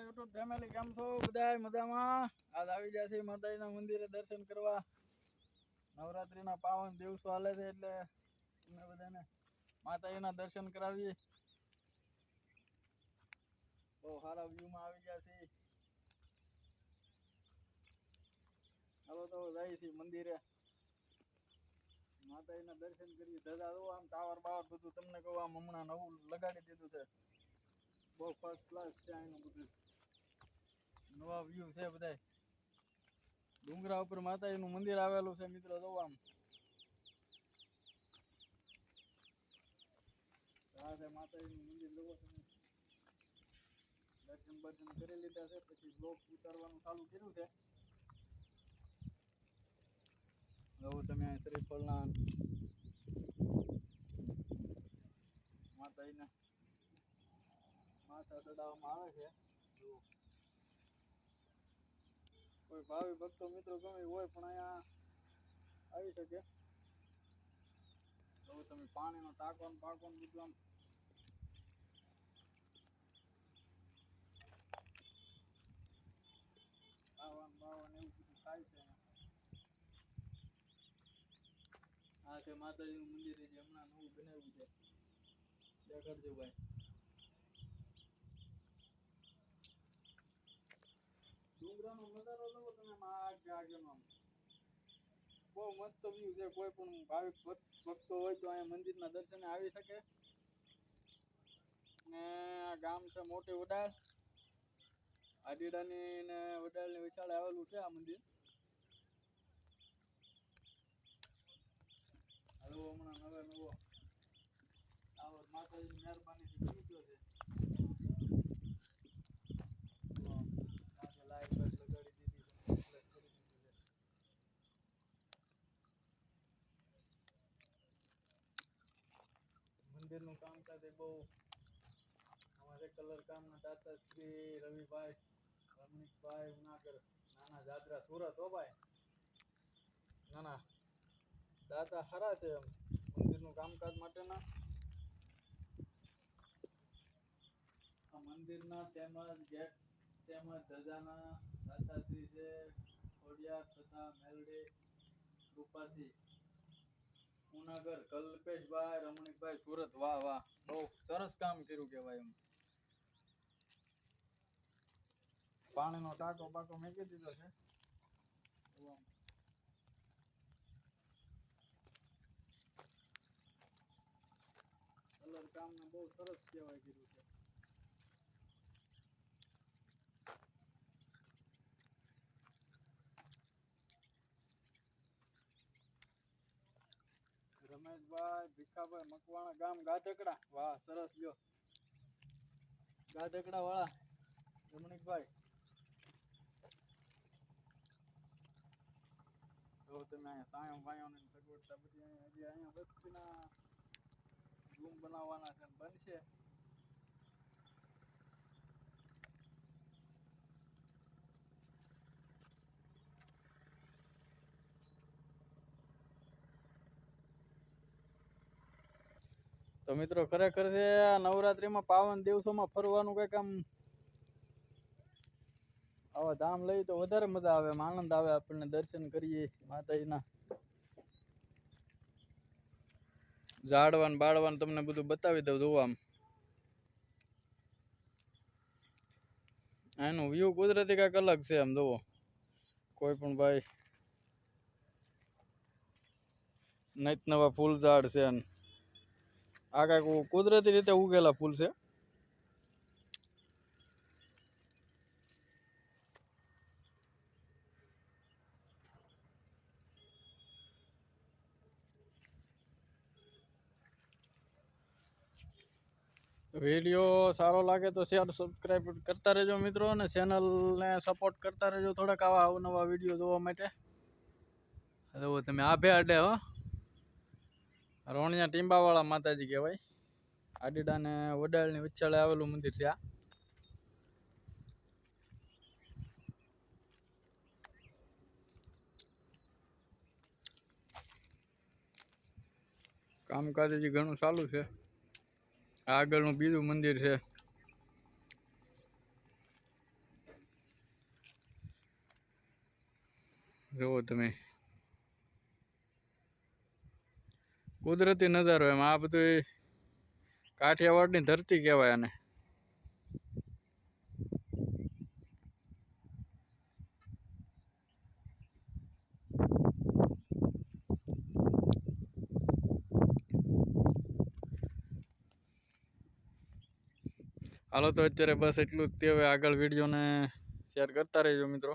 YouTube family કેમ છો બધાય મજામાં? આજ આવી ગયા છે માતાજીના મંદિરે દર્શન કરવા. નવરાત્રીના પાવન દિવસો હાલે છે એટલે તમને બધાને માતાજીના દર્શન કરાવીએ. બહુ સારા વ્યૂમાં આવી ગયા છે. હાલો તો જાય છે મંદિરે માતાજીના દર્શન કરી. ધજા જો આમ ટાવર બાવર બધું તમને કહું આમ હમણાં નવું લગાડી દીધું છે. બહુ ફર્સ્ટ ક્લાસ છે આનું બધું. નવા વ્યૂ છે બધાય. ડુંગરા ઉપર માતાજીનું મંદિર આવેલું છે મિત્રો. જો આમ આ છે માતાજીનું મંદિર. જોવો તમે દર્શન બર્શન કરી લીધા છે. પછી બ્લોક ઉતારવાનું ચાલુ કર્યું છે. જો તમે આ શ્રીફળના માતાજીના માથા ચડાવવામાં આવે છે. કોઈ ભાવિ ભક્તો મિત્રો ગમે હોય પણ અહીંયા આવી શકે. જો તમે પાણીનો ટાંકો ને પાકો ને બધું આમ ખાવાનું બાવાનું એવું બધું થાય છે. આ છે માતાજીનું મંદિર જે હમણાં નવું બનાવ્યું છે. દેખાડજો ભાઈ. ડુંગરાનો નજારો જોવો તમે આગેનો આમ બહુ મસ્ત વ્યૂ છે. કોઈ પણ ભાવિક ભક્તો હોય તો અહીંયા મંદિરના દર્શને આવી શકે. ને આ ગામ છે મોટી વડાળ. આડીડાની ને વડાળની વિશાળે આવેલું છે આ મંદિર. હાલો હમણાં નવો ટાવર માતાજીની મહેરબાનીથી બની ગયો છે. લાઈટ બાઈટ લગાડી દીધી છે. કરી દીધું છે. મંદિરનું કામકાજ એ બહુ અમારે કલર કામના દાતા શ્રી રવિભાઈ રમણીકભાઈ ઉનાગર નાના જાદરા સુરત હો ભાઈ. નાના દાતા સારા છે એમ મંદિરનું કામકાજ માટેના. આ મંદિરના તેમજ ગેટ તેમજ ધજાના દાતાશ્રી છે ખોડિયાર તથા મેલડી કૃપાથી ઉનાગર કલ્પેશભાઈ રમણીકભાઈ સુરત. વાહ વાહ બહુ સરસ કામ કર્યું કેવાય એમ. પાણીનો ટાંકો બાકો મૂકી દીધો છે. કલર કામને બહુ સરસ કહેવાય કર્યું છે. રમેશભાઈ ભીખાભાઈ મકવાણા ગામ ગાધકડા. વાહ સરસ લ્યો. ગાધકડા વાળા રમણીકભાઈ. જો તમે અહીંયા સાયો બાયોની સગવડતા બધી હજી અહીંયા વસ્તીના રૂમ બનાવવાના છે બનશે. તો મિત્રો ખરેખર છે નવરાત્રીમાં પાવન દિવસોમાં ફરવાનું કંઈક આમ આવા ધામ લઈ તો વધારે મજા આવે. એમ આનંદ આવે આપણને. દર્શન કરીએ માતાજીના. ઝાડવાન બાળવાન તમને બધું બતાવી દઉં. જોવા આમ એનું વ્યૂ કુદરતી કાંઈક અલગ છે. આમ જુઓ કોઈ પણ ભાઈ નત નવા ફૂલ ઝાડ છે. આ કાંઈક કુદરતી રીતે ઉગેલા ફૂલ છે. વિડીયો સારો લાગે તો શેર સબસ્ક્રાઈબ કરતા રહેજો મિત્રો. અને ચેનલને સપોર્ટ કરતા રહેજો થોડાક આવા અવનવા વિડીયો જોવા માટે. જો તમે આભે અડે હો રોણિયા ટીંબાવાળા માતાજી કહેવાય. આડીડા ને વડાળની વિચાળે આવેલું મંદિર છે આ. કામકાજ હજી ઘણું ચાલુ છે. આગળનું બીજું મંદિર છે. જુઓ તમે કુદરતી નજારો એમ આ બધું કાઠિયાવાડની ધરતી કહેવાય આને. હાલો તો અત્યારે બસ એટલું જ તે. હવે આગળ વિડીયોને શેર કરતા રહેજો મિત્રો.